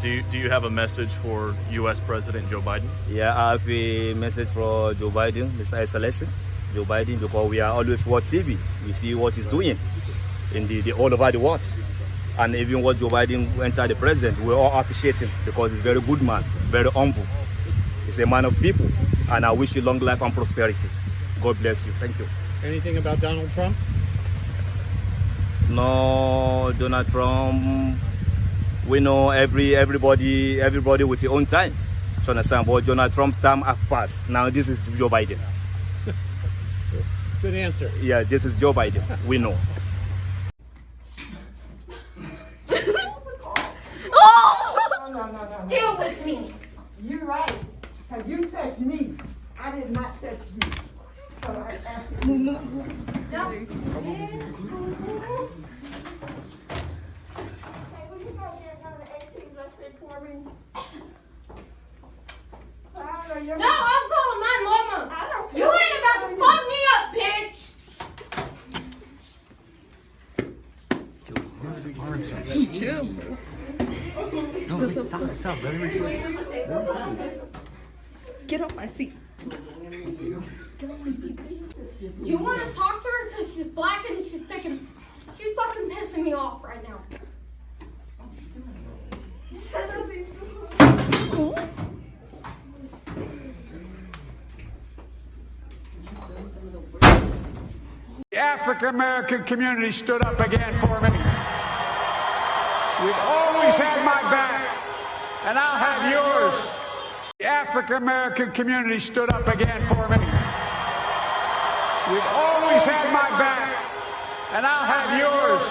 Do you have a message for U.S. President Joe Biden? Yeah, I have a message for Joe Biden, Mr. Excellency Joe Biden, because we are always watch TV. We see what he's doing in the all over the world. And even what Joe Biden entered the president, we all appreciate him because he's a very good man, very humble. He's a man of people, and I wish you long life and prosperity. God bless you. Thank you. Anything about Donald Trump? No, Donald Trump. We know everybody with their own time. You understand? But Donald Trump's time has passed. Now this is Joe Biden. Good answer. Yeah, this is Joe Biden. We know. No. Deal with me. You're right. Because you touched me. I did not touch you. So I asked you. No. Hey, will you go get one of the 18 lessons for me? No, I'm calling my mama. I don't care. You ain't about to fuck me up, bitch. Chill. No, stop. Let me relax. Get off my seat. You want to talk to her because she's black and she's fucking pissing me off right now. The African American community stood up again for me. You've always had my back, and I'll have yours. The African American community stood up again for me. You've always had my back, and I'll have yours.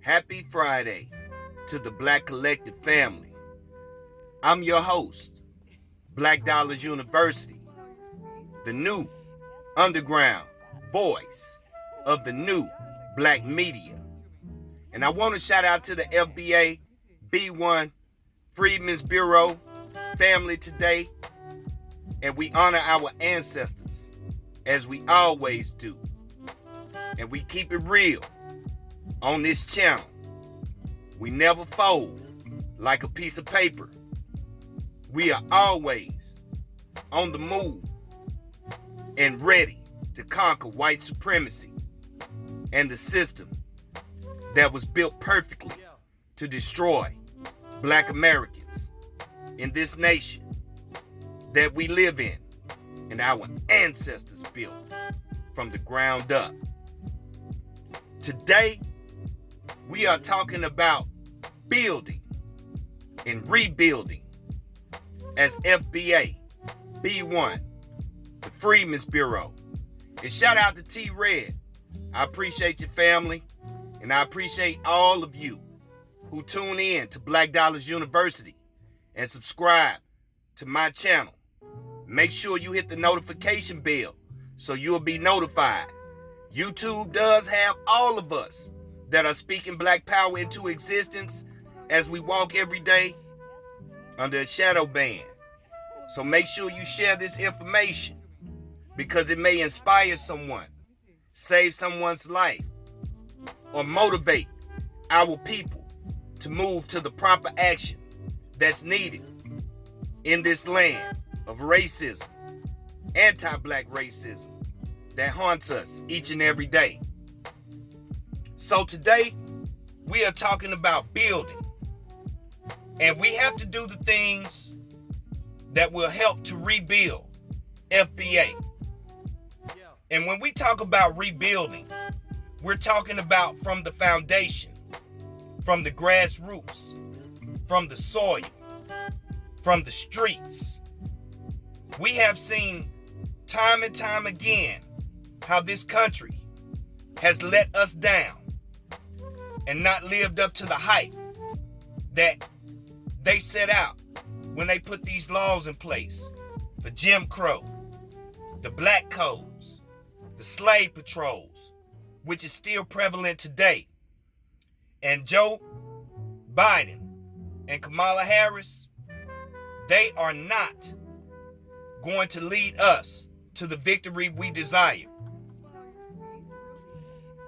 Happy Friday to the Black Collective family. I'm your host, Black Dollars University, the new underground voice of the new black media. And I want to shout out to the FBA, B1, Freedmen's Bureau family today. And we honor our ancestors as we always do. And we keep it real on this channel. We never fold like a piece of paper. We are always on the move and ready to conquer white supremacy and the system that was built perfectly to destroy black Americans in this nation that we live in and our ancestors built from the ground up. Today, we are talking about building and rebuilding as FBA, B1, the Freedmen's Bureau. And shout out to T-Red. I appreciate your family, and I appreciate all of you who tune in to Black Dollars University and subscribe to my channel. Make sure you hit the notification bell so you'll be notified. YouTube does have all of us that are speaking black power into existence as we walk every day under a shadow ban. So make sure you share this information because it may inspire someone, save someone's life, or motivate our people to move to the proper action that's needed in this land of racism, anti-black racism that haunts us each and every day. So today, we are talking about building. And we have to do the things that will help to rebuild FBA. And when we talk about rebuilding, we're talking about from the foundation, from the grassroots, from the soil, from the streets. We have seen time and time again how this country has let us down and not lived up to the hype that they set out when they put these laws in place for Jim Crow, the black codes, the slave patrols, which is still prevalent today. And Joe Biden and Kamala Harris, they are not going to lead us to the victory we desire.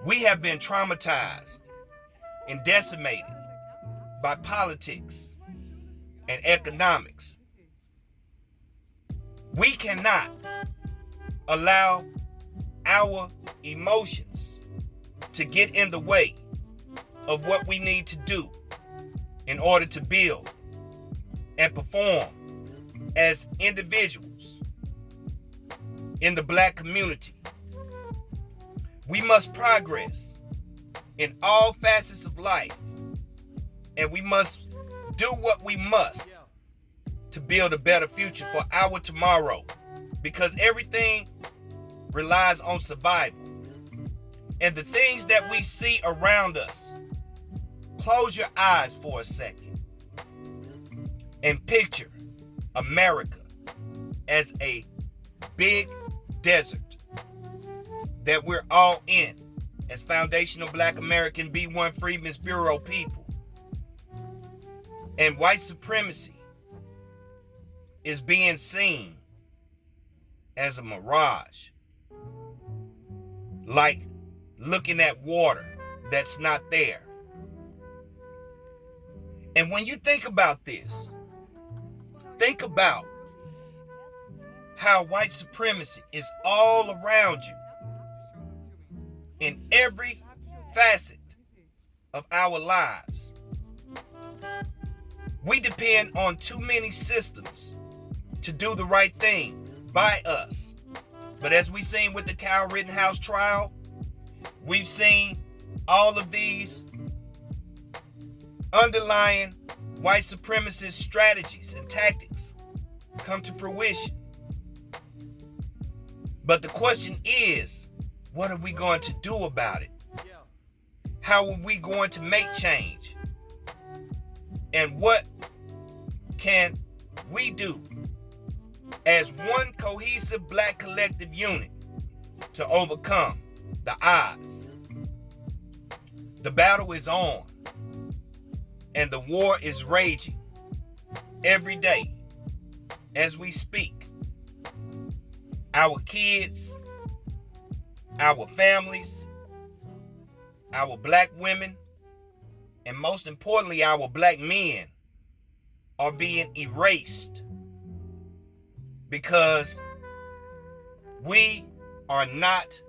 We have been traumatized and decimated by politics and economics. We cannot allow our emotions to get in the way of what we need to do in order to build and perform as individuals in the black community. We must progress in all facets of life, and we must do what we must to build a better future for our tomorrow, because everything relies on survival. And the things that we see around us, close your eyes for a second and picture America as a big desert that we're all in as foundational Black American B1 Freedmen's Bureau people. And white supremacy is being seen as a mirage, like looking at water that's not there. And when you think about this, think about how white supremacy is all around you in every facet of our lives. We depend on too many systems to do the right thing by us. But as we've seen with the Kyle Rittenhouse trial, we've seen all of these underlying white supremacist strategies and tactics come to fruition. But the question is, what are we going to do about it? How are we going to make change? And what can we do as one cohesive Black collective unit to overcome the odds? The battle is on, and the war is raging every day as we speak. Our kids, our families, our Black women, and most importantly, our Black men are being erased because we are not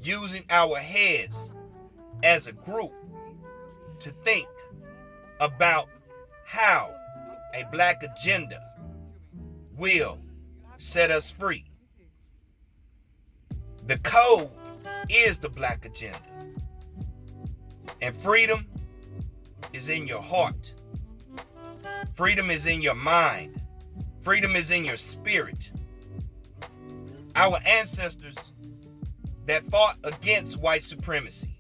using our heads as a group to think about how a Black agenda will set us free. The code is the Black agenda. And freedom is in your heart. Freedom is in your mind. Freedom is in your spirit. Our ancestors that fought against white supremacy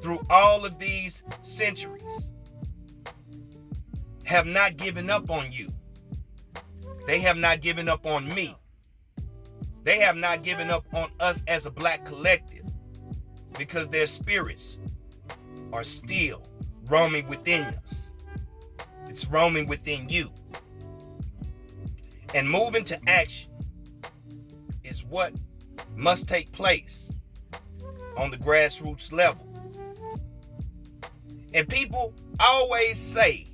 through all of these centuries have not given up on you. They have not given up on me. They have not given up on us as a Black collective, because their spirits are still roaming within us. It's roaming within you. And moving to action is what must take place on the grassroots level. And people always say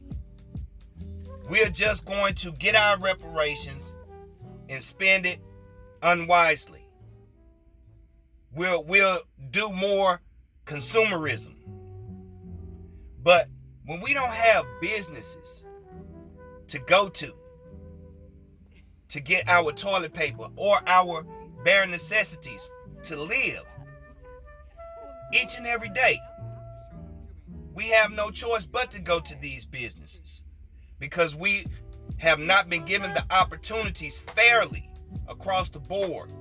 we're just going to get our reparations and spend it unwisely. We'll do more consumerism. But when we don't have businesses to go to get our toilet paper or our bare necessities to live each and every day, we have no choice but to go to these businesses because we have not been given the opportunities fairly across the board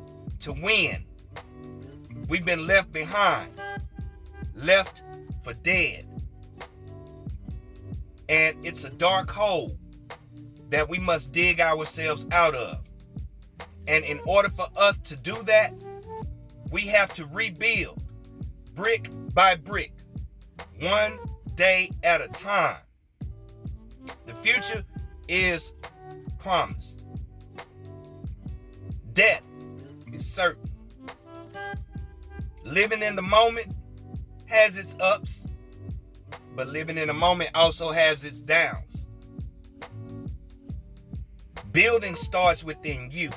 to win. We've been left behind, left for dead. And it's a dark hole that we must dig ourselves out of. And in order for us to do that, we have to rebuild brick by brick, one day at a time. The future is promised. Death is certain. Living in the moment has its ups, but living in the moment also has its downs. Building starts within you.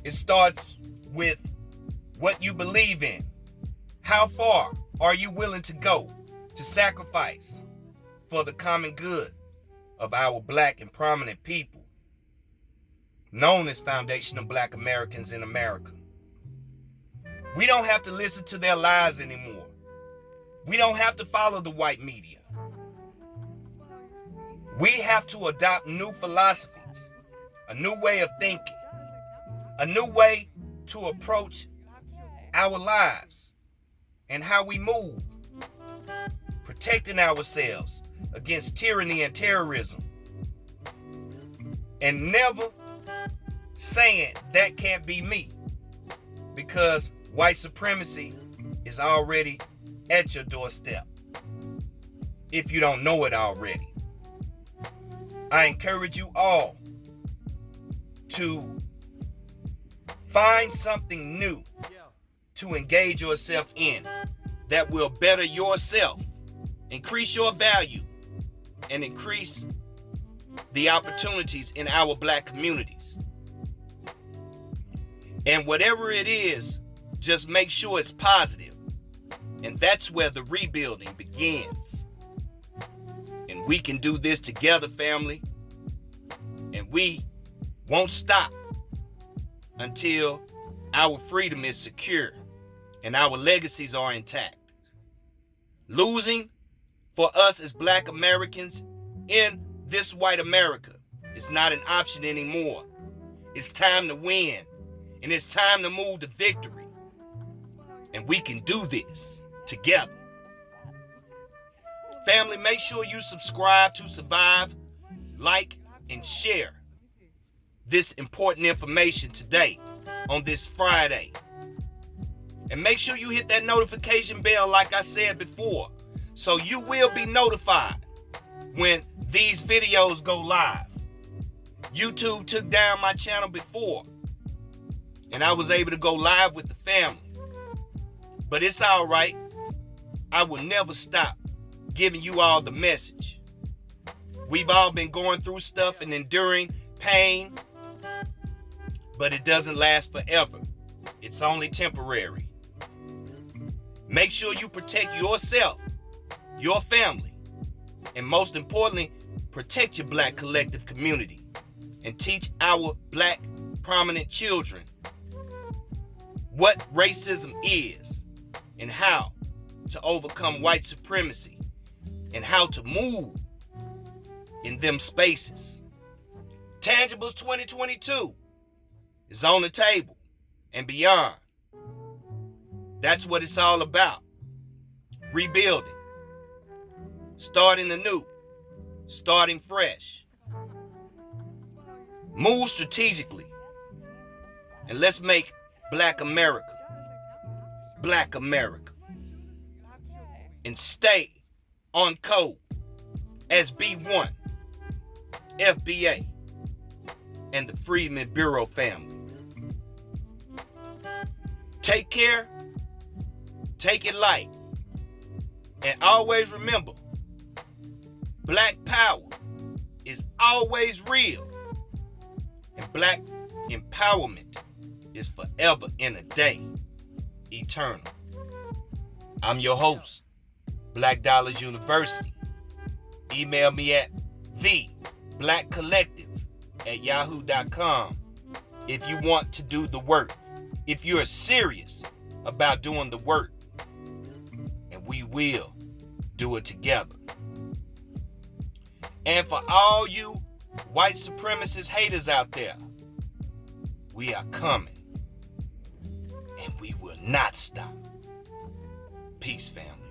It starts with what you believe in. How far are you willing to go to sacrifice for the common good of our black and prominent people, known as Foundation of Black Americans in America? We don't have to listen to their lies anymore. We don't have to follow the white media. We have to adopt new philosophies, a new way of thinking, a new way to approach our lives and how we move, protecting ourselves against tyranny and terrorism, and never saying that can't be me, because white supremacy is already at your doorstep if you don't know it already. I encourage you all to find something new to engage yourself in that will better yourself, increase your value, and increase the opportunities in our black communities. And whatever it is, just make sure it's positive. And that's where the rebuilding begins. And we can do this together, family. And we won't stop until our freedom is secure and our legacies are intact. Losing for us as black Americans in this white America is not an option anymore. It's time to win, and it's time to move to victory. And we can do this together. Family, make sure you subscribe to Survive, like, and share this important information today on this Friday. And make sure you hit that notification bell like I said before, so you will be notified when these videos go live. YouTube took down my channel before, and I was able to go live with the family. But it's all right. I will never stop giving you all the message. We've all been going through stuff and enduring pain, but it doesn't last forever. It's only temporary. Make sure you protect yourself, your family, and most importantly, protect your black collective community and teach our black prominent children what racism is and how to overcome white supremacy and how to move in them spaces. Tangibles 2022 is on the table and beyond. That's what it's all about. Rebuilding. Starting anew. Starting fresh. Move strategically. And let's make Black America Black America. And stay on code as B1, FBA, and the Freedmen Bureau family. Take care, take it light, and always remember, Black power is always real, and Black empowerment is forever in a day, eternal. I'm your host, Black Dollars University. Email me at theblackcollective@yahoo.com if you want to do the work, if you're serious about doing the work, and we will do it together. And for all you white supremacist haters out there, we are coming, and we will not stop. Peace, family.